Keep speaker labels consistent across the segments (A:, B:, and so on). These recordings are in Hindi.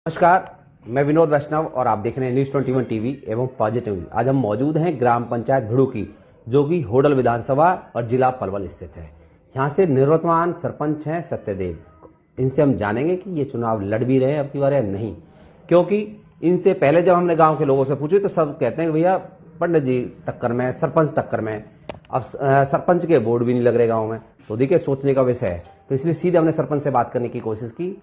A: नमस्कार, मैं विनोद वैष्णव और आप देख रहे हैं न्यूज़ 21 टीवी एवं पॉजिटिव। आज हम मौजूद हैं ग्राम पंचायत भिड़ू की, जो कि होडल विधानसभा और जिला पलवल स्थित है। यहाँ से निवर्तमान सरपंच हैं सत्यदेव। इनसे हम जानेंगे कि ये चुनाव लड़ भी रहे हैं अब की बार या नहीं, क्योंकि इनसे पहले जब हमने गाँव के लोगों से पूछे तो सब कहते हैं कि भैया पंडित जी टक्कर में, सरपंच टक्कर में। अब सरपंच के बोर्ड भी नहीं लग रहे गाँव में, तो देखिए सोचने का विषय है। तो इसलिए सीधे हमने सरपंच से बात करने की कोशिश की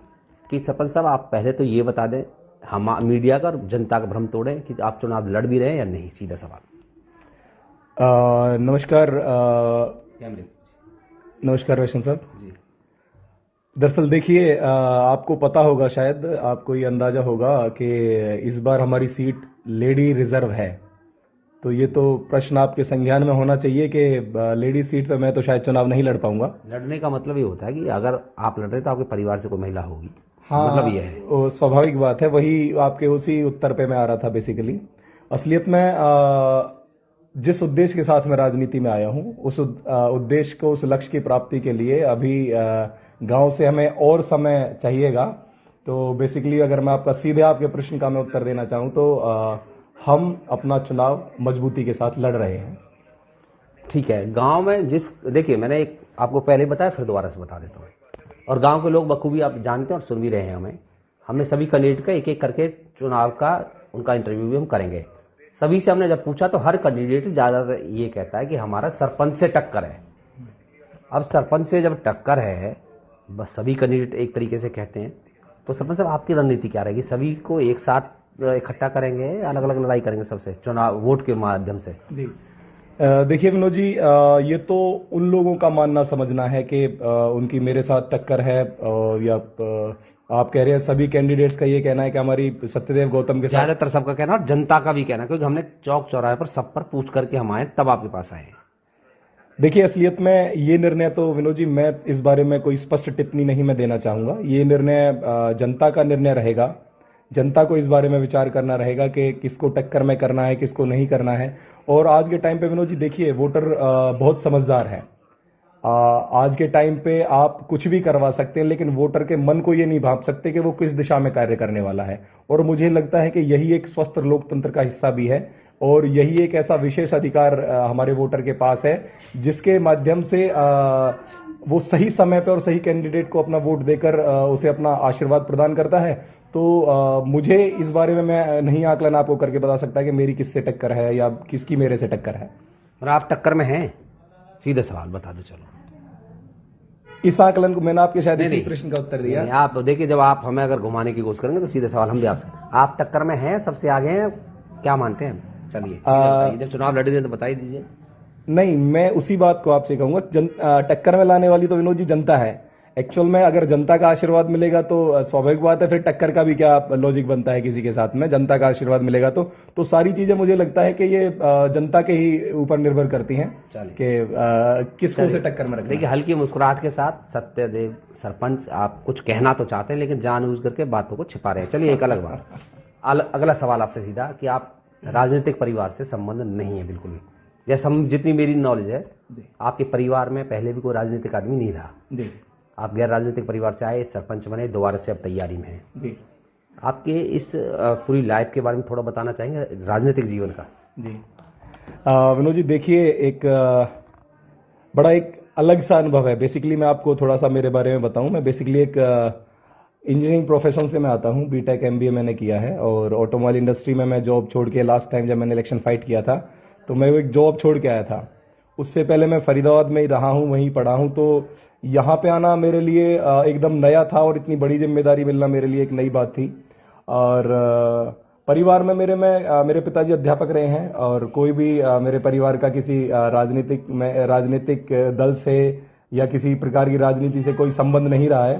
A: कि सरपंच साहब आप पहले तो ये बता दें, हम मीडिया का और जनता का भ्रम तोड़ें कि आप चुनाव लड़ भी रहे हैं या नहीं। सीधा सवाल।
B: नमस्कार। नमस्कार वैष्णव साहब
A: जी।
B: दरअसल देखिए, आपको पता होगा, शायद आपको ये अंदाजा होगा कि इस बार हमारी सीट लेडी रिजर्व है। तो ये तो प्रश्न आपके संज्ञान में होना चाहिए कि लेडी सीट पे मैं तो शायद चुनाव नहीं लड़ पाऊंगा।
A: लड़ने का मतलब ये होता है कि अगर आप लड़ रहे तो आपके परिवार से कोई महिला होगी।
B: हाँ,
A: मतलब ये है।
B: वो स्वाभाविक बात है। वही आपके उसी उत्तर पे मैं आ रहा था। बेसिकली असलियत में जिस उद्देश्य के साथ मैं राजनीति में आया हूँ, उस उद्देश्य को, उस लक्ष्य की प्राप्ति के लिए अभी गांव से हमें और समय चाहिएगा। तो बेसिकली अगर मैं सीधे आपके प्रश्न का मैं उत्तर देना चाहूँ तो हम अपना चुनाव मजबूती के साथ लड़ रहे हैं।
A: ठीक है। गांव में देखिए, मैंने एक आपको पहले बताया, फिर दोबारा से बता देता हूँ। और गांव के लोग बखूबी आप जानते हैं और सुन भी रहे हैं। हमने सभी कैंडिडेट का एक एक करके चुनाव का उनका इंटरव्यू भी हम करेंगे। सभी से हमने जब पूछा तो हर कैंडिडेट ज़्यादातर ये कहता है कि हमारा सरपंच से टक्कर है। अब सरपंच से जब टक्कर है, बस सभी कैंडिडेट एक तरीके से कहते हैं, तो सरपंच साहब आपकी रणनीति क्या रहेगी? सभी को एक साथ इकट्ठा करेंगे, अलग अलग लड़ाई करेंगे सबसे चुनाव वोट के माध्यम से?
B: जी, देखिए विनोद जी, ये तो उन लोगों का मानना समझना है कि उनकी मेरे साथ टक्कर है, या आप कह रहे हैं सभी कैंडिडेट्स का ये कहना है कि हमारी सत्यदेव गौतम के साथ।
A: ज्यादातर सबका कहना और जनता का भी कहना, क्योंकि हमने चौक चौराहे पर सब पर पूछ करके हम आए, तब आपके पास आए।
B: देखिए, असलियत में ये निर्णय तो विनोद जी, मैं इस बारे में कोई स्पष्ट टिप्पणी नहीं मैं देना चाहूंगा। ये निर्णय जनता का निर्णय रहेगा। जनता को इस बारे में विचार करना रहेगा कि किसको टक्कर में करना है, किसको नहीं करना है। और आज के टाइम पे विनोद जी देखिए, वोटर बहुत समझदार है। आज के टाइम पे आप कुछ भी करवा सकते हैं, लेकिन वोटर के मन को ये नहीं भांप सकते कि वो किस दिशा में कार्य करने वाला है। और मुझे लगता है कि यही एक स्वस्थ लोकतंत्र का हिस्सा भी है, और यही एक ऐसा विशेष अधिकार हमारे वोटर के पास है, जिसके माध्यम से वो सही समय पे और सही कैंडिडेट को अपना वोट देकर उसे अपना आशीर्वाद प्रदान करता है। तो मुझे इस बारे में मैं नहीं आकलन आपको करके बता सकता कि मेरी किससे टक्कर है या किसकी मेरे से टक्कर है।
A: और आप टक्कर में हैं? सीधा सवाल बता दो। चलो,
B: इस आकलन को मैंने आपके शायद इसी प्रश्न का उत्तर दिया।
A: आप देखिए, जब आप हमें अगर घुमाने की कोशिश करेंगे तो सीधे सवाल हम भी आपसे, आप टक्कर में हैं, सबसे आगे हैं, क्या मानते हैं? चलिए जब चुनाव लड़ रहे हैं तो बता ही दीजिए।
B: नहीं, मैं उसी बात को आपसे कहूंगा, टक्कर में लाने वाली तो विनोद जी जनता है। एक्चुअल में अगर जनता का आशीर्वाद मिलेगा तो स्वाभाविक बात है, फिर टक्कर का भी क्या लॉजिक बनता है किसी के साथ में। जनता का आशीर्वाद मिलेगा तो सारी चीजें मुझे लगता है कि ये जनता के ही ऊपर निर्भर करती हैं कि किसको से टक्कर में रखना।
A: देखिए, हल्की मुस्कुराहट के साथ सत्यदेव सरपंच, आप कुछ कहना तो चाहते हैं लेकिन जानबूझ करके बातों को छिपा रहे हैं। चलिए, एक अलग बात। अगला सवाल आपसे सीधा कि आप राजनीतिक परिवार से संबंध नहीं है बिल्कुल भी। जैसे जितनी मेरी नॉलेज है, आपके परिवार में पहले भी कोई राजनीतिक आदमी नहीं रहा।
B: जी,
A: आप गैर राजनीतिक परिवार से आए, सरपंच बने, दोबारा से अब तैयारी में हैं।
B: जी,
A: आपके इस पूरी लाइफ के बारे में थोड़ा बताना चाहेंगे, राजनीतिक जीवन का?
B: जी, विनोद जी देखिए, एक बड़ा एक अलग सा अनुभव है। बेसिकली मैं आपको थोड़ा सा मेरे बारे में बताऊं। मैं बेसिकली एक इंजीनियरिंग प्रोफेशन से मैं आता हूं। बीटेक एमबीए मैंने किया है, और ऑटोमोबाइल इंडस्ट्री में मैं जॉब छोड़ के, लास्ट टाइम जब मैंने इलेक्शन फाइट किया था तो मैं वो एक जॉब छोड़ के आया था। उससे पहले मैं फरीदाबाद में ही रहा हूं, वहीं पढ़ा हूं। तो यहाँ पे आना मेरे लिए एकदम नया था, और इतनी बड़ी जिम्मेदारी मिलना मेरे लिए एक नई बात थी। और परिवार में मेरे पिताजी अध्यापक रहे हैं, और कोई भी मेरे परिवार का किसी राजनीतिक दल से या किसी प्रकार की राजनीति से कोई संबंध नहीं रहा है।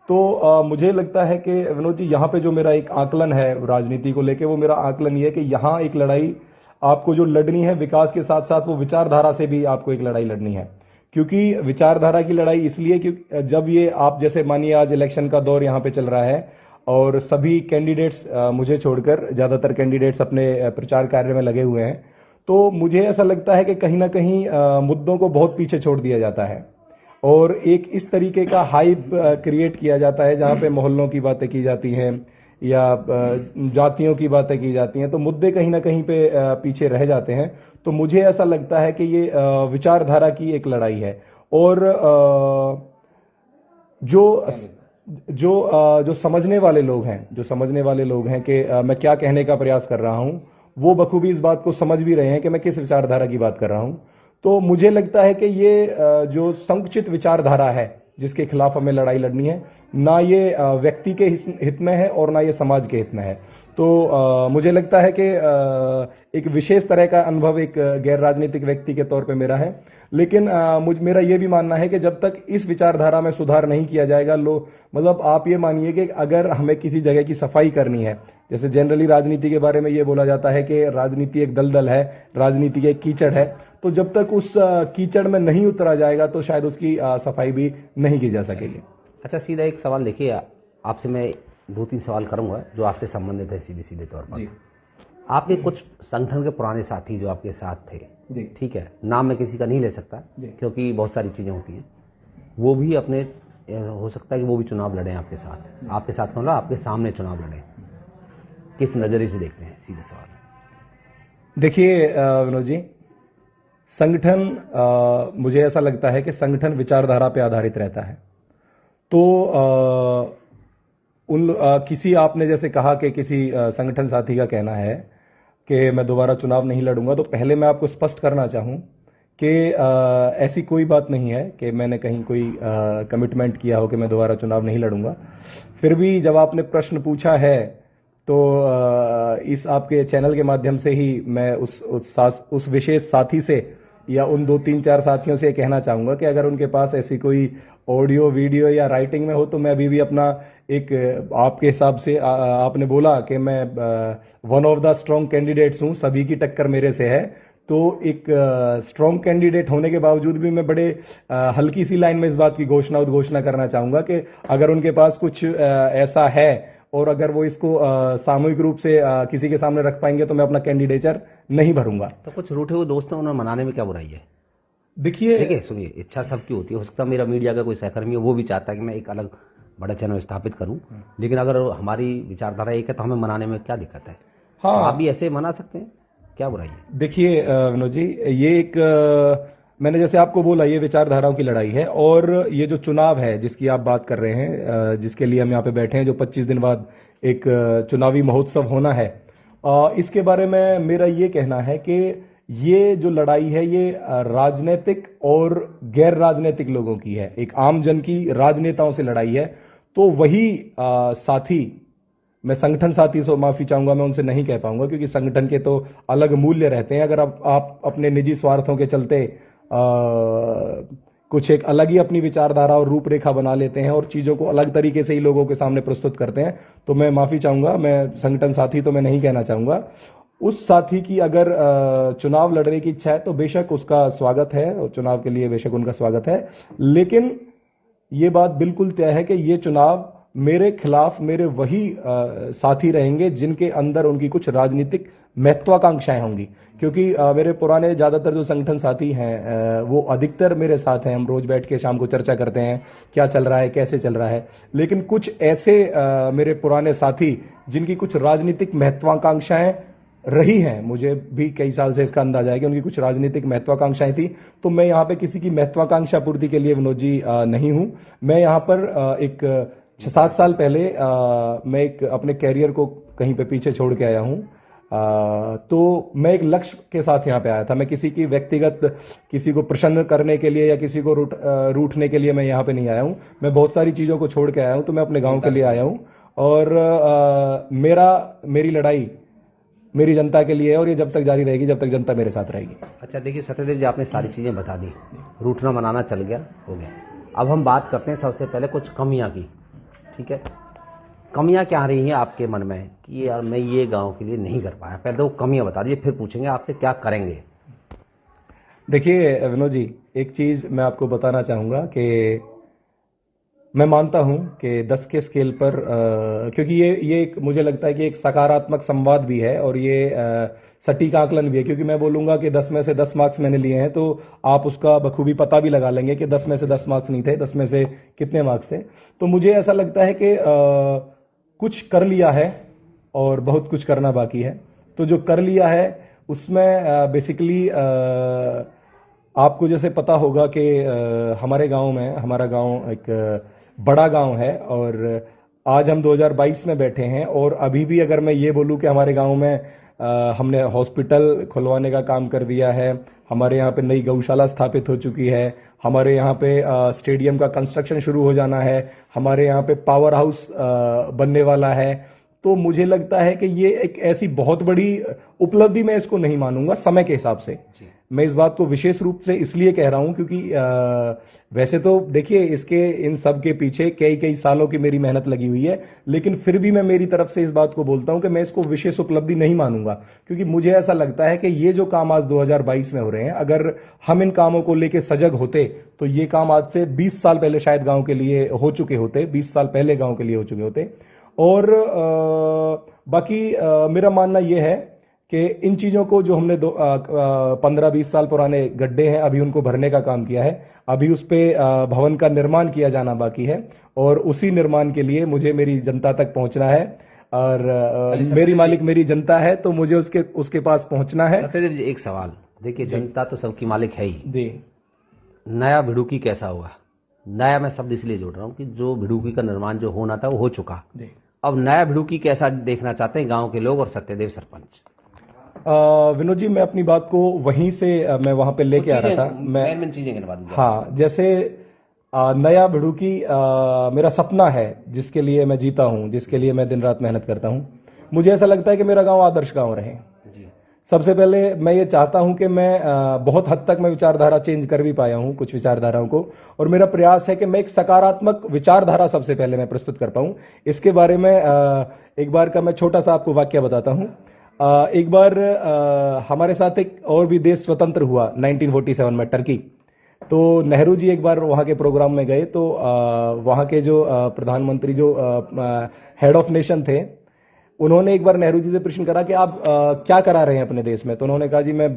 B: तो मुझे लगता है कि विनोद जी, यहाँ पे जो मेरा एक आकलन है राजनीति को लेके, वो मेरा आकलन ये है कि यहाँ एक लड़ाई आपको जो लड़नी है विकास के साथ साथ, वो विचारधारा से भी आपको एक लड़ाई लड़नी है। क्योंकि विचारधारा की लड़ाई इसलिए क्योंकि जब ये आप जैसे मानिए आज इलेक्शन का दौर यहाँ पे चल रहा है, और सभी कैंडिडेट्स मुझे छोड़कर ज्यादातर कैंडिडेट्स अपने प्रचार कार्य में लगे हुए हैं, तो मुझे ऐसा लगता है कि कहीं ना कहीं मुद्दों को बहुत पीछे छोड़ दिया जाता है, और एक इस तरीके का हाइप क्रिएट किया जाता है जहां पे मोहल्लों की बातें की जाती हैं, या जातियों की बातें की जाती हैं, तो मुद्दे कहीं ना कहीं पे पीछे रह जाते हैं। तो मुझे ऐसा लगता है कि ये विचारधारा की एक लड़ाई है। और जो जो समझने वाले लोग हैं, जो समझने वाले लोग हैं कि मैं क्या कहने का प्रयास कर रहा हूं, वो बखूबी इस बात को समझ भी रहे हैं कि मैं किस विचारधारा की बात कर रहा हूं। तो मुझे लगता है कि ये जो संकुचित विचारधारा है जिसके खिलाफ हमें लड़ाई लड़नी है, ना ये व्यक्ति के हित में है और ना ये समाज के हित में है। तो मुझे लगता है कि एक विशेष तरह का अनुभव एक गैर राजनीतिक व्यक्ति के तौर पे मेरा है। लेकिन मेरा ये भी मानना है कि जब तक इस विचारधारा में सुधार नहीं किया जाएगा, मतलब आप ये मानिए कि अगर हमें किसी जगह की सफाई करनी है, जैसे जनरली राजनीति के बारे में ये बोला जाता है कि राजनीति एक दलदल है, राजनीति एक कीचड़ है, तो जब तक उस कीचड़ में नहीं उतरा जाएगा तो शायद उसकी सफाई भी नहीं की जा सकेगी।
A: अच्छा, सीधा एक सवाल देखिए, आपसे मैं 2-3 सवाल करूंगा जो आपसे संबंधित है सीधे सीधे तौर पर। आपके कुछ संगठन के पुराने साथी जो आपके साथ थे, ठीक है, नाम मैं किसी का नहीं ले सकता क्योंकि बहुत सारी चीजें होती हैं, वो भी अपने, हो सकता है कि वो भी चुनाव लड़े आपके साथ। आपके साथ मतलब आपके सामने चुनाव लड़े, किस नजरिए से देखते हैं? सीधे सवाल।
B: देखिए विनोद जी, संगठन, मुझे ऐसा लगता है कि संगठन विचारधारा पे आधारित रहता है। तो किसी, आपने जैसे कहा कि किसी संगठन साथी का कहना है कि मैं दोबारा चुनाव नहीं लड़ूंगा, तो पहले मैं आपको स्पष्ट करना चाहूं कि ऐसी कोई बात नहीं है कि मैंने कहीं कोई कमिटमेंट किया हो कि मैं दोबारा चुनाव नहीं लड़ूंगा। फिर भी जब आपने प्रश्न पूछा है तो इस आपके चैनल के माध्यम से ही मैं उस विशेष साथी से या उन 2-3-4 साथियों से कहना चाहूंगा कि अगर उनके पास ऐसी कोई ऑडियो, वीडियो या राइटिंग में हो तो मैं अभी भी अपना एक, आपके हिसाब से आपने बोला कि मैं one of the strong candidates हूं, सभी की टक्कर मेरे से है, तो एक स्ट्रॉन्ग कैंडिडेट होने के बावजूद भी मैं बड़े हल्की सी लाइन में इस बात की उद्घोषणा करना चाहूंगा कि अगर उनके पास कुछ ऐसा है और अगर वो इसको सामूहिक रूप से किसी के सामने रख पाएंगे तो मैं अपना कैंडिडेचर नहीं भरूंगा।
A: तो कुछ रूठे हुए दोस्त हैं, उन्हें मनाने में क्या बुराई है?
B: देखिए
A: सुनिए, इच्छा सबकी होती है। हो सकता है मेरा मीडिया का कोई सहकर्मी है, वो भी चाहता है कि मैं एक अलग बड़ा चैनल स्थापित करूं, लेकिन अगर हमारी विचारधारा एक है तो हमें मनाने में क्या दिक्कत है?
B: हाँ,
A: तो आप भी ऐसे मना सकते हैं, क्या बुराई है?
B: देखिए विनोद जी, ये एक मैंने जैसे आपको बोला, ये विचारधाराओं की लड़ाई है। और ये जो चुनाव है जिसकी आप बात कर रहे हैं, जिसके लिए हम यहाँ पे बैठे हैं, जो 25 दिन बाद एक चुनावी महोत्सव होना है, इसके बारे में मेरा ये कहना है कि ये जो लड़ाई है ये राजनीतिक और गैर राजनीतिक लोगों की है, एक आम जन की राजनेताओं से लड़ाई है। तो वही साथी, मैं संगठन साथी से माफी चाहूंगा, मैं उनसे नहीं कह पाऊंगा क्योंकि संगठन के तो अलग मूल्य रहते हैं। अगर आप अपने निजी स्वार्थों के चलते कुछ एक अलग ही अपनी विचारधारा और रूपरेखा बना लेते हैं और चीजों को अलग तरीके से ही लोगों के सामने प्रस्तुत करते हैं, तो मैं माफी चाहूंगा, मैं संगठन साथी तो मैं नहीं कहना चाहूंगा। उस साथी की अगर चुनाव लड़ने की इच्छा है तो बेशक उसका स्वागत है, और चुनाव के लिए बेशक उनका स्वागत है। लेकिन ये बात बिल्कुल तय है कि ये चुनाव मेरे खिलाफ मेरे वही साथी रहेंगे जिनके अंदर उनकी कुछ राजनीतिक महत्वाकांक्षाएं होंगी। क्योंकि मेरे पुराने ज्यादातर जो संगठन साथी हैं वो अधिकतर मेरे साथ हैं, हम रोज बैठ के शाम को चर्चा करते हैं क्या चल रहा है, कैसे चल रहा है। लेकिन कुछ ऐसे मेरे पुराने साथी जिनकी कुछ राजनीतिक महत्वाकांक्षाएं रही हैं, मुझे भी कई साल से इसका अंदाजा है कि उनकी कुछ राजनीतिक महत्वाकांक्षाएं थी, तो मैं यहाँ पे किसी की महत्वाकांक्षा पूर्ति के लिए विनोद जी नहीं हूं। मैं यहाँ पर एक 6-7 साल पहले मैं एक अपने कैरियर को कहीं पे पीछे छोड़ के आया हूं। तो मैं एक लक्ष्य के साथ यहाँ पे आया था, मैं किसी की व्यक्तिगत, किसी को प्रसन्न करने के लिए या किसी को रूठने के लिए मैं यहाँ पे नहीं आया हूँ। मैं बहुत सारी चीजों को छोड़ के आया हूँ, तो मैं अपने गांव के लिए आया हूँ और मेरी लड़ाई मेरी जनता के लिए है और ये जब तक जारी रहेगी जब तक जनता मेरे साथ रहेगी।
A: अच्छा देखिए सत्यदेव जी, आपने सारी चीज़ें बता दी, रूठना मनाना चल गया, हो गया। अब हम बात करते हैं सबसे पहले कुछ कमियां की, ठीक है? कमियां क्या रही हैं आपके मन में कि यार मैं ये गांव के लिए नहीं कर पाया? पहले तो कमियां बता दीजिए, फिर पूछेंगे आपसे क्या करेंगे।
B: देखिए विनोद जी, एक चीज मैं आपको बताना चाहूंगा कि मैं मानता हूं कि 10 के स्केल पर क्योंकि ये एक, मुझे लगता है कि एक सकारात्मक संवाद भी है और ये सटीक आकलन भी है। क्योंकि मैं बोलूंगा कि 10 में से 10 मार्क्स मैंने लिए हैं तो आप उसका बखूबी पता भी लगा लेंगे कि 10 में से 10 मार्क्स नहीं थे, 10 में से कितने मार्क्स थे। तो मुझे ऐसा लगता है कि कुछ कर लिया है और बहुत कुछ करना बाकी है। तो जो कर लिया है उसमें बेसिकली आपको जैसे पता होगा कि हमारे गांव में, हमारा गांव एक बड़ा गांव है और आज हम 2022 में बैठे हैं और अभी भी अगर मैं ये बोलूं कि हमारे गांव में हमने हॉस्पिटल खुलवाने का काम कर दिया है, हमारे यहाँ पे नई गौशाला स्थापित हो चुकी है, हमारे यहाँ पे स्टेडियम का कंस्ट्रक्शन शुरू हो जाना है, हमारे यहाँ पे पावर हाउस बनने वाला है, तो मुझे लगता है कि ये एक ऐसी बहुत बड़ी उपलब्धि मैं इसको नहीं मानूंगा समय के हिसाब से। मैं इस बात को विशेष रूप से इसलिए कह रहा हूं क्योंकि वैसे तो देखिए इसके इन सब के पीछे कई कई सालों की मेरी मेहनत लगी हुई है, लेकिन फिर भी मैं मेरी तरफ से इस बात को बोलता हूं कि मैं इसको विशेष उपलब्धि नहीं मानूंगा, क्योंकि मुझे ऐसा लगता है कि ये जो काम आज 2022 में हो रहे हैं, अगर हम इन कामों को लेकर सजग होते तो ये काम आज से 20 साल पहले शायद गांव के लिए हो चुके होते, 20 साल पहले गांव के लिए हो चुके होते। और बाकी मेरा मानना यह है कि इन चीजों को जो हमने 15-20 साल पुराने गड्ढे हैं अभी उनको भरने का काम किया है, अभी उस पे भवन का निर्माण किया जाना बाकी है और उसी निर्माण के लिए मुझे मेरी जनता तक पहुंचना है और मेरी मालिक मेरी जनता है, तो मुझे उसके पास पहुंचना है।
A: सत्यदेव जी, एक सवाल, देखिए जनता तो सबकी मालिक है ही
B: जी।
A: नया भिड़ुकी कैसा होगा? नया मैं शब्द इसलिए जोड़ रहा हूँ कि जो भिड़ुकी का निर्माण जो होना था वो हो चुका, अब नया भिड़ुकी कैसा देखना चाहते हैं गांव के लोग और सत्यदेव सरपंच?
B: विनोद जी, मैं अपनी बात को वहीं से मैं वहां पे लेके आ रहा था।
A: मेन चीजें गिनवा दीजिए।
B: हाँ, जैसे नया भिड़ुकी मेरा सपना है जिसके लिए मैं जीता हूं, जिसके लिए मैं दिन रात मेहनत करता हूं। मुझे ऐसा लगता है कि मेरा गांव आदर्श गांव रहे। सबसे पहले मैं ये चाहता हूं कि मैं बहुत हद तक मैं विचारधारा चेंज कर भी पाया हूं कुछ विचारधाराओं को, और मेरा प्रयास है कि मैं एक सकारात्मक विचारधारा सबसे पहले मैं प्रस्तुत कर पाऊं। इसके बारे में एक बार का मैं छोटा सा आपको वाक्य बताता हूं। एक बार हमारे साथ एक और भी देश स्वतंत्र हुआ 1947 में, टर्की। तो नेहरू जी एक बार वहां के प्रोग्राम में गए, तो वहां के जो प्रधानमंत्री जो हेड ऑफ नेशन थे, उन्होंने एक बार नेहरू जी से प्रश्न करा कि आप क्या करा रहे हैं अपने देश में। तो उन्होंने कहा जी मैं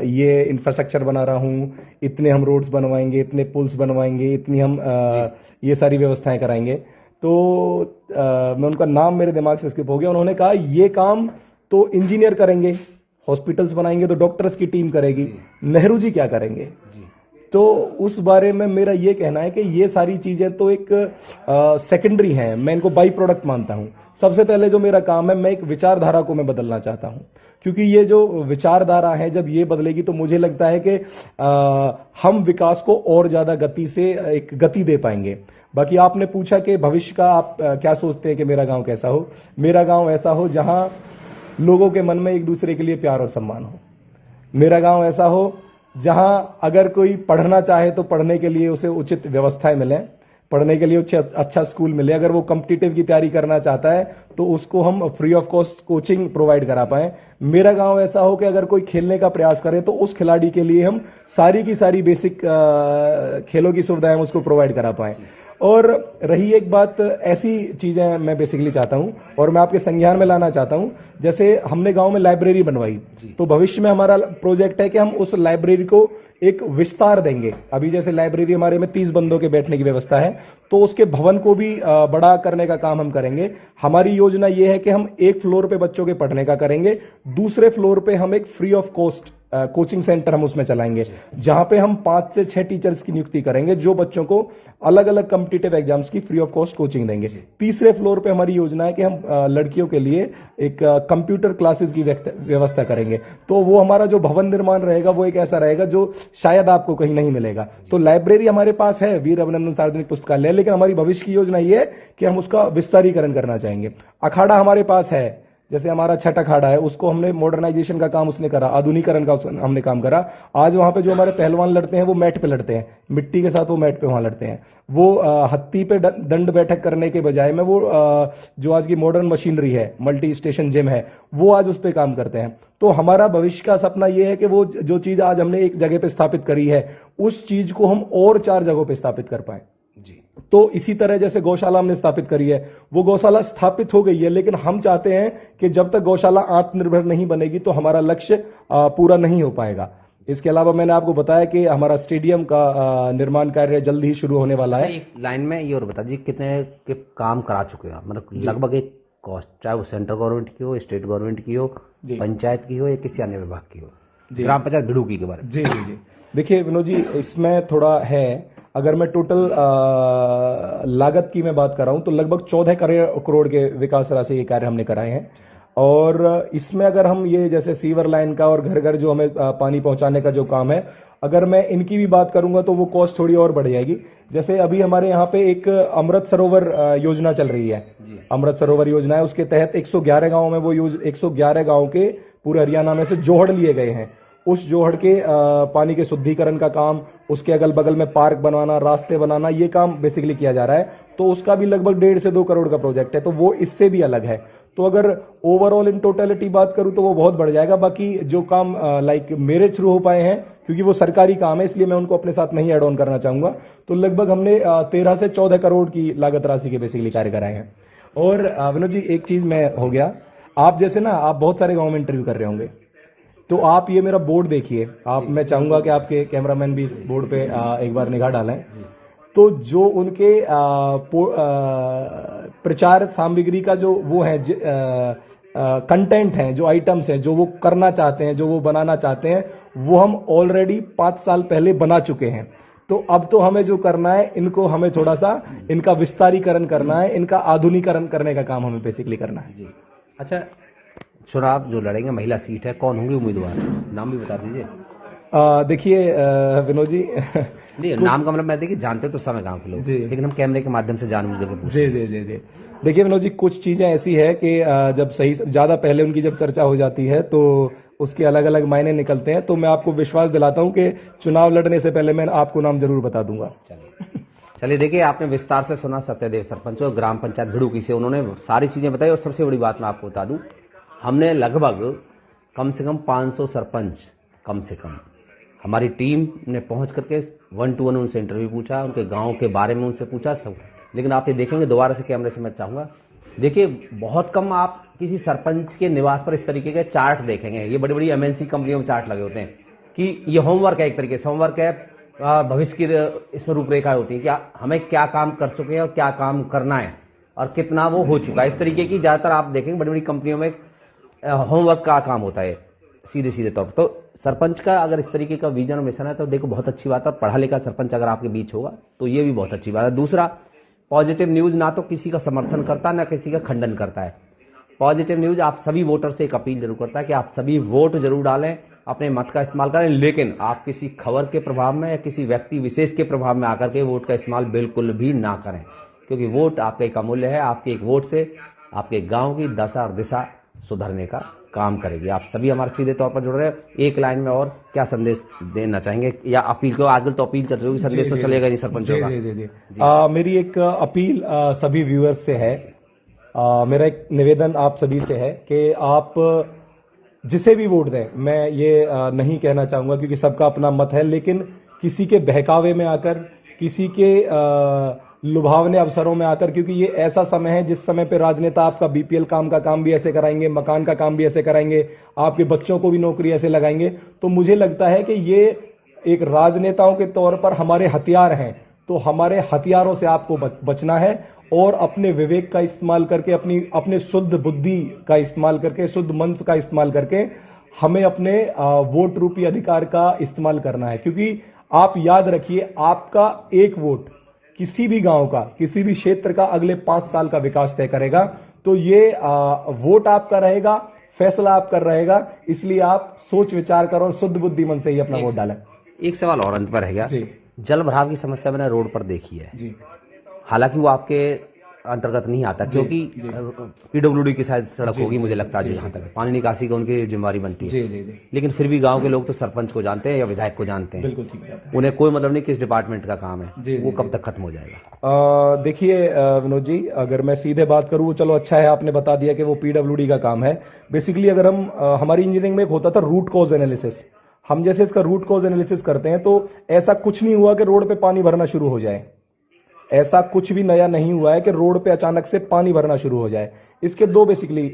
B: ये इंफ्रास्ट्रक्चर बना रहा हूं, इतने हम रोड्स बनवाएंगे, इतने पुल्स बनवाएंगे, इतनी हम ये सारी व्यवस्थाएं कराएंगे। तो मैं उनका नाम मेरे दिमाग से स्किप हो गया। उन्होंने कहा ये काम तो इंजीनियर करेंगे, हॉस्पिटल्स बनाएंगे तो डॉक्टर्स की टीम करेगी, नेहरू जी क्या करेंगे? तो उस बारे में मेरा ये कहना है कि ये सारी चीजें तो एक सेकेंडरी हैं, मैं इनको बाई प्रोडक्ट मानता हूं। सबसे पहले जो मेरा काम है, मैं एक विचारधारा को मैं बदलना चाहता हूं, क्योंकि ये जो विचारधारा है जब ये बदलेगी तो मुझे लगता है कि हम विकास को और ज्यादा गति से एक गति दे पाएंगे। बाकी आपने पूछा कि भविष्य का आप क्या सोचते हैं कि मेरा गांव कैसा हो। मेरा गांव ऐसा हो जहां लोगों के मन में एक दूसरे के लिए प्यार और सम्मान हो। मेरा गांव ऐसा हो जहां अगर कोई पढ़ना चाहे तो पढ़ने के लिए उसे उचित व्यवस्थाएं मिले, पढ़ने के लिए अच्छा स्कूल मिले। अगर वो कॉम्पिटिटिव की तैयारी करना चाहता है तो उसको हम free of cost coaching provide करा पाए। मेरा गांव ऐसा हो कि अगर कोई खेलने का प्रयास करे तो उस खिलाड़ी के लिए हम सारी की सारी बेसिक खेलों की सुविधाएं उसको प्रोवाइड करा पाए। और रही एक बात, ऐसी चीजें मैं बेसिकली चाहता हूं और मैं आपके संज्ञान में लाना चाहता हूं। जैसे हमने गांव में लाइब्रेरी बनवाई, तो भविष्य में हमारा प्रोजेक्ट है कि हम उस लाइब्रेरी को एक विस्तार देंगे। अभी जैसे लाइब्रेरी हमारे में 30 बंदों के बैठने की व्यवस्था है, तो उसके भवन को भी बड़ा करने का काम हम करेंगे। हमारी योजना यह है कि हम एक फ्लोर पे बच्चों के पढ़ने का करेंगे, दूसरे फ्लोर पे हम एक free of cost coaching centre हम उसमें चलाएंगे, जहां पे हम 5 से 6 टीचर्स की नियुक्ति करेंगे जो बच्चों को अलग अलग कॉम्पिटिटिव एग्जाम्स की फ्री ऑफ कॉस्ट कोचिंग देंगे। तीसरे फ्लोर पे हमारी योजना है कि हम लड़कियों के लिए एक कंप्यूटर क्लासेस की व्यवस्था करेंगे। तो वो हमारा जो भवन निर्माण रहेगा वो एक ऐसा रहेगा जो शायद आपको कहीं नहीं मिलेगा। तो लाइब्रेरी हमारे पास है, वीर अभिनंदन सार्वजनिक पुस्तकालय, लेकिन हमारी भविष्य की योजना ये है कि हम उसका विस्तारीकरण करना चाहेंगे। अखाड़ा हमारे पास है, जैसे हमारा छठ अखाड़ा है, उसको हमने मॉडर्नाइजेशन का काम उसने करा, आधुनिकरण का हमने काम करा। आज वहां पे जो हमारे पहलवान लड़ते हैं वो मैट पे लड़ते हैं, मिट्टी के साथ वो मैट पे वहां लड़ते हैं। वो हत्ती पे दंड बैठक करने के बजाय में वो जो आज की मॉडर्न मशीनरी है, मल्टी स्टेशन जिम है, वो आज उस पे काम करते हैं। तो हमारा भविष्य का सपना ये है कि वो जो चीज आज हमने एक जगह पे स्थापित करी है, उस चीज को हम और 4 जगहों पे स्थापित कर पाए। तो इसी तरह जैसे गौशाला हमने स्थापित करी है, वो गौशाला स्थापित हो गई है, लेकिन हम चाहते हैं कि जब तक गौशाला आत्मनिर्भर नहीं बनेगी तो हमारा लक्ष्य पूरा नहीं हो पाएगा। इसके अलावा मैंने आपको बताया कि हमारा स्टेडियम का निर्माण कार्य जल्द ही शुरू होने वाला
A: अच्छा,
B: है।
A: एक लाइन में ये और बता दीजिए कितने के काम करा चुके हो आप, मतलब लगभग एक कॉस्ट, चाहे वो सेंट्रल गवर्नमेंट की हो, स्टेट गवर्नमेंट की हो,
B: जी।
A: पंचायत की हो या किसी अन्य विभाग की हो,
B: जी।
A: ग्राम पंचायत भिड़ूकी के बारे में।
B: जी जी जी देखिए विनोद जी, इसमें थोड़ा है, अगर मैं टोटल लागत की मैं बात कर रहा हूं तो लगभग 14 करोड़ के विकास राशि के कार्य हमने कराए हैं। और इसमें अगर हम ये जैसे सीवर लाइन का और घर घर जो हमें पानी पहुंचाने का जो काम है, अगर मैं इनकी भी बात करूंगा तो वो कॉस्ट थोड़ी और बढ़ जाएगी। जैसे अभी हमारे यहाँ पे एक अमृत सरोवर योजना चल रही है, अमृत सरोवर योजना है, उसके तहत 111 गांव में वो 111 गांव के पूरे हरियाणा में से जोहड़ लिए गए हैं। उस जोहड़ के पानी के शुद्धिकरण का काम, उसके अगल बगल में पार्क बनवाना, रास्ते बनाना, ये काम बेसिकली किया जा रहा है। तो उसका भी लगभग 1.5 से 2 करोड़ का प्रोजेक्ट है, तो वो इससे भी अलग है। तो अगर ओवरऑल इन टोटलिटी बात करूं तो वो बहुत बढ़ जाएगा। बाकी जो काम लाइक मेरे थ्रू हो पाए हैं, क्योंकि वो सरकारी काम है इसलिए मैं उनको अपने साथ नहीं एड ऑन करना चाहूंगा, तो लगभग हमने 13 से 14 करोड़ की लागत राशि के बेसिकली कार्य कराए हैं। और विनोद जी, एक चीज में हो गया, आप जैसे ना, आप बहुत सारे गांव में इंटरव्यू कर रहे होंगे, तो आप ये मेरा बोर्ड देखिए, आप, मैं चाहूंगा कि आपके कैमरामैन भी इस बोर्ड पे एक बार निगाह डालें। तो जो उनके प्रचार सामग्री का जो वो है, कंटेंट है, जो आइटम्स हैं, जो वो करना चाहते हैं, जो वो बनाना चाहते हैं, वो हम ऑलरेडी 5 साल पहले बना चुके हैं। तो अब तो हमें जो करना है, इनको हमें थोड़ा सा इनका विस्तारीकरण करना है, इनका आधुनिकीकरण करने का काम हमें बेसिकली करना है।
A: जी। अच्छा, चुनाव जो लड़ेंगे महिला सीट है, कौन होंगे उम्मीदवार, नाम भी बता दीजिए।
B: देखिए विनोद जी,
A: नहीं, नाम का मतलब मैं देखिए जानते तो समय गांव के लोग,
B: जी।
A: लेकिन हम कैमरे के माध्यम से जानबूझ करके पूछ
B: जी जी जी जी देखिए विनोद जी, कुछ चीजें ऐसी है कि जब सही ज्यादा पहले उनकी जब चर्चा हो जाती है तो उसके अलग अलग मायने निकलते हैं। तो मैं आपको विश्वास दिलाता हूं कि चुनाव लड़ने से पहले मैं आपको नाम जरूर बता दूंगा।
A: चलिए, देखिए आपने विस्तार से सुना सत्यदेव सरपंच और ग्राम पंचायत भिड़ूकी से, उन्होंने सारी चीजें बताई। और सबसे बड़ी बात मैं आपको बता दूं, हमने लगभग कम से कम 500 सरपंच, कम से कम हमारी टीम ने पहुंच करके 1 to 1 उनसे इंटरव्यू पूछा, उनके गांव के बारे में उनसे पूछा सब। लेकिन आप ये देखेंगे दोबारा से कैमरे से, मैं चाहूंगा देखिए, बहुत कम आप किसी सरपंच के निवास पर इस तरीके के चार्ट देखेंगे। ये बड़ी बड़ी एमएनसी कंपनियों में चार्ट लगे होते हैं कि ये होमवर्क है, एक तरीके से होमवर्क है, भविष्य की इसमें रूपरेखा होती है कि हमें क्या काम कर चुके हैं और क्या काम करना है और कितना वो हो चुका है। इस तरीके की ज्यादातर आप देखेंगे बड़ी बड़ी कंपनियों में होमवर्क का काम होता है सीधे सीधे तौर पर। तो सरपंच का अगर इस तरीके का विजन और मिशन है तो देखो बहुत अच्छी बात है। पढ़ा लिखा सरपंच अगर आपके बीच होगा तो ये भी बहुत अच्छी बात है। दूसरा, पॉजिटिव न्यूज ना तो किसी का समर्थन करता ना किसी का खंडन करता है। पॉजिटिव न्यूज आप सभी वोटर से एक अपील जरूर करता है कि आप सभी वोट जरूर डालें, अपने मत का इस्तेमाल करें, लेकिन आप किसी खबर के प्रभाव में या किसी व्यक्ति विशेष के प्रभाव में आकर के वोट का इस्तेमाल बिल्कुल भी ना करें, क्योंकि वोट आपका एक अमूल्य है। आपके एक वोट से आपके गांव की दशा और दिशा सुधरने का काम करेगी। आप सभी हमारे सीधे तौर पर जुड़ रहे हैं। एक लाइन में और क्या संदेश देना चाहेंगे या अपील को, आजकल तो अपील चल रही होगी, संदेश तो चलेगा नहीं सरपंचों का।
B: जी। मेरी एक अपील सभी व्यूअर्स से है, मेरा एक निवेदन आप सभी से है कि आप जिसे भी वोट दें, मैं ये नहीं कहना चाहूंगा क्योंकि सबका अपना मत है, लेकिन किसी के बहकावे में आकर, किसी के लुभावने अवसरों में आकर, क्योंकि ये ऐसा समय है जिस समय पे राजनेता आपका बीपीएल काम का काम भी ऐसे कराएंगे, मकान का काम भी ऐसे कराएंगे, आपके बच्चों को भी नौकरी ऐसे लगाएंगे। तो मुझे लगता है कि ये एक राजनेताओं के तौर पर हमारे हथियार हैं, तो हमारे हथियारों से आपको बचना है और अपने विवेक का इस्तेमाल करके, अपने शुद्ध बुद्धि का इस्तेमाल करके, शुद्ध मन का इस्तेमाल करके हमें अपने वोट रूपी अधिकार का इस्तेमाल करना है। क्योंकि आप याद रखिए, आपका एक वोट किसी भी गांव का, किसी भी क्षेत्र का अगले 5 साल का विकास तय करेगा। तो ये वोट आपका रहेगा, फैसला आपका रहेगा, इसलिए आप सोच विचार करो और शुद्ध बुद्धि मन से ही अपना वोट डालें।
A: एक सवाल और अंत पर रहेगा, जल भराव की समस्या मैंने रोड पर देखी है
B: जी।
A: हालांकि वो आपके अंतर्गत नहीं आता, क्योंकि पीडब्ल्यूडी की शायद सड़क होगी मुझे लगता है, जहां तक पानी निकासी का उनकी जिम्मेवारी बनती है।
B: जी।
A: लेकिन फिर भी गांव के लोग तो सरपंच को जानते हैं या विधायक को जानते हैं,
B: बिल्कुल ठीक बात है।
A: उन्हें कोई मतलब नहीं किस डिपार्टमेंट का काम है, वो कब तक खत्म हो जाएगा?
B: देखिए विनोद जी, अगर मैं सीधे बात करूं, चलो अच्छा है आपने बता दिया कि वो पीडब्ल्यूडी का काम है। बेसिकली अगर हम हमारी इंजीनियरिंग में एक होता था रूट कॉज एनालिसिस, हम जैसे इसका रूट कॉज एनालिसिस करते हैं, तो ऐसा कुछ नहीं हुआ कि रोड पे पानी भरना शुरू हो जाए, ऐसा कुछ भी नया नहीं हुआ है कि रोड पे अचानक से पानी भरना शुरू हो जाए। इसके दो बेसिकली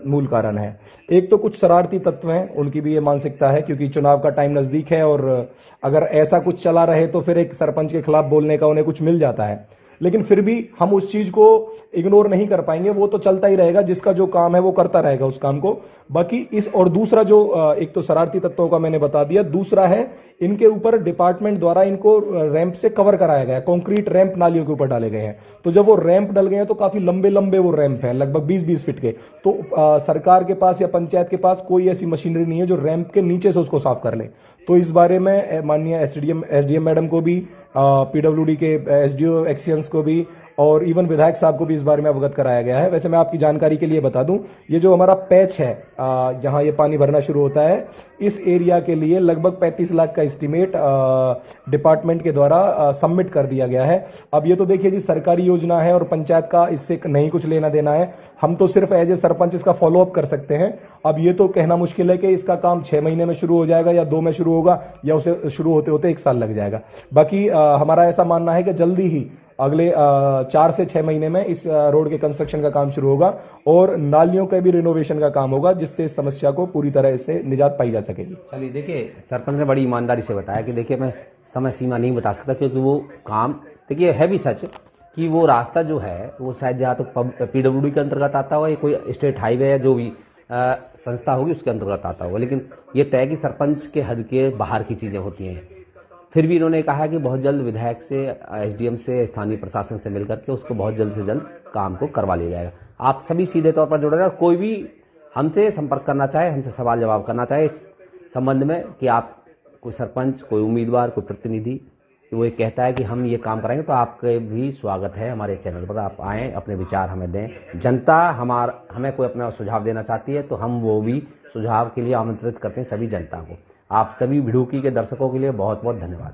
B: मूल कारण हैं। एक तो कुछ शरारती तत्व हैं, उनकी भी ये मानसिकता है, क्योंकि चुनाव का टाइम नजदीक है और अगर ऐसा कुछ चला रहे तो फिर एक सरपंच के खिलाफ बोलने का उन्हें कुछ मिल जाता है। लेकिन फिर भी हम उस चीज को इग्नोर नहीं कर पाएंगे, वो तो चलता ही रहेगा, जिसका जो काम है वो करता रहेगा उस काम को। बाकी इस और दूसरा जो एक तो शरारती तत्वों का मैंने बता दिया, दूसरा है इनके ऊपर डिपार्टमेंट द्वारा इनको रैंप से कवर कराया गया है, कंक्रीट रैंप नालियों के ऊपर डाले गए हैं। तो जब वो रैंप डल गए हैं तो काफी लंबे लंबे वो रैंप हैं, लगभग 20-20 फीट के। तो सरकार के पास या पंचायत के पास कोई ऐसी मशीनरी नहीं है जो रैंप के नीचे से उसको साफ कर ले। तो इस बारे में माननीय एसडीएम मैडम को भी, पीडब्ल्यूडी के एसडीओ एक्सियंस को भी और इवन विधायक साहब को भी इस बारे में अवगत कराया गया है। वैसे मैं आपकी जानकारी के लिए बता दूं, ये जो हमारा पैच है जहां ये पानी भरना शुरू होता है, इस एरिया के लिए लगभग 35 लाख का एस्टीमेट डिपार्टमेंट के द्वारा सबमिट कर दिया गया है। अब ये तो देखिए जी, सरकारी योजना है और पंचायत का इससे नहीं कुछ लेना देना है, हम तो सिर्फ एज ए सरपंच इसका फॉलोअप कर सकते हैं। अब ये तो कहना मुश्किल है कि इसका काम 6 महीने में शुरू हो जाएगा या 2 में शुरू होगा या उसे शुरू होते होते 1 साल लग जाएगा। बाकी हमारा ऐसा मानना है कि जल्दी ही अगले 4 से 6 महीने में इस रोड के कंस्ट्रक्शन का काम शुरू होगा और नालियों का भी रिनोवेशन का काम होगा, जिससे इस समस्या को पूरी तरह से निजात पाई जा सकेगी।
A: चलिए, देखिए सरपंच ने बड़ी ईमानदारी से बताया कि देखिए मैं समय सीमा नहीं बता सकता, क्योंकि वो काम, देखिए है भी सच कि वो रास्ता जो है वो शायद जहाँ तक पीडब्ल्यूडी के अंतर्गत आता होगा या कोई स्टेट हाईवे या जो भी संस्था होगी उसके अंतर्गत आता होगा, लेकिन ये तय कि सरपंच के हद के बाहर की चीज़ें होती हैं। फिर भी इन्होंने कहा कि बहुत जल्द विधायक से, एसडीएम से, स्थानीय प्रशासन से मिलकर के उसको बहुत जल्द से जल्द काम को करवा लिया जाएगा। आप सभी सीधे तौर पर जुड़ रहे हैं और कोई भी हमसे संपर्क करना चाहे, हमसे सवाल जवाब करना चाहे इस संबंध में कि आप कोई सरपंच, कोई उम्मीदवार, कोई प्रतिनिधि वो ये कहता है कि हम ये काम कराएंगे, तो आपके भी स्वागत है हमारे चैनल पर। आप आएँ, अपने विचार हमें दें। जनता हमें कोई अपना सुझाव देना चाहती है तो हम वो भी सुझाव के लिए आमंत्रित करते हैं सभी जनता को। आप सभी भिड़ुकी के दर्शकों के लिए बहुत बहुत धन्यवाद।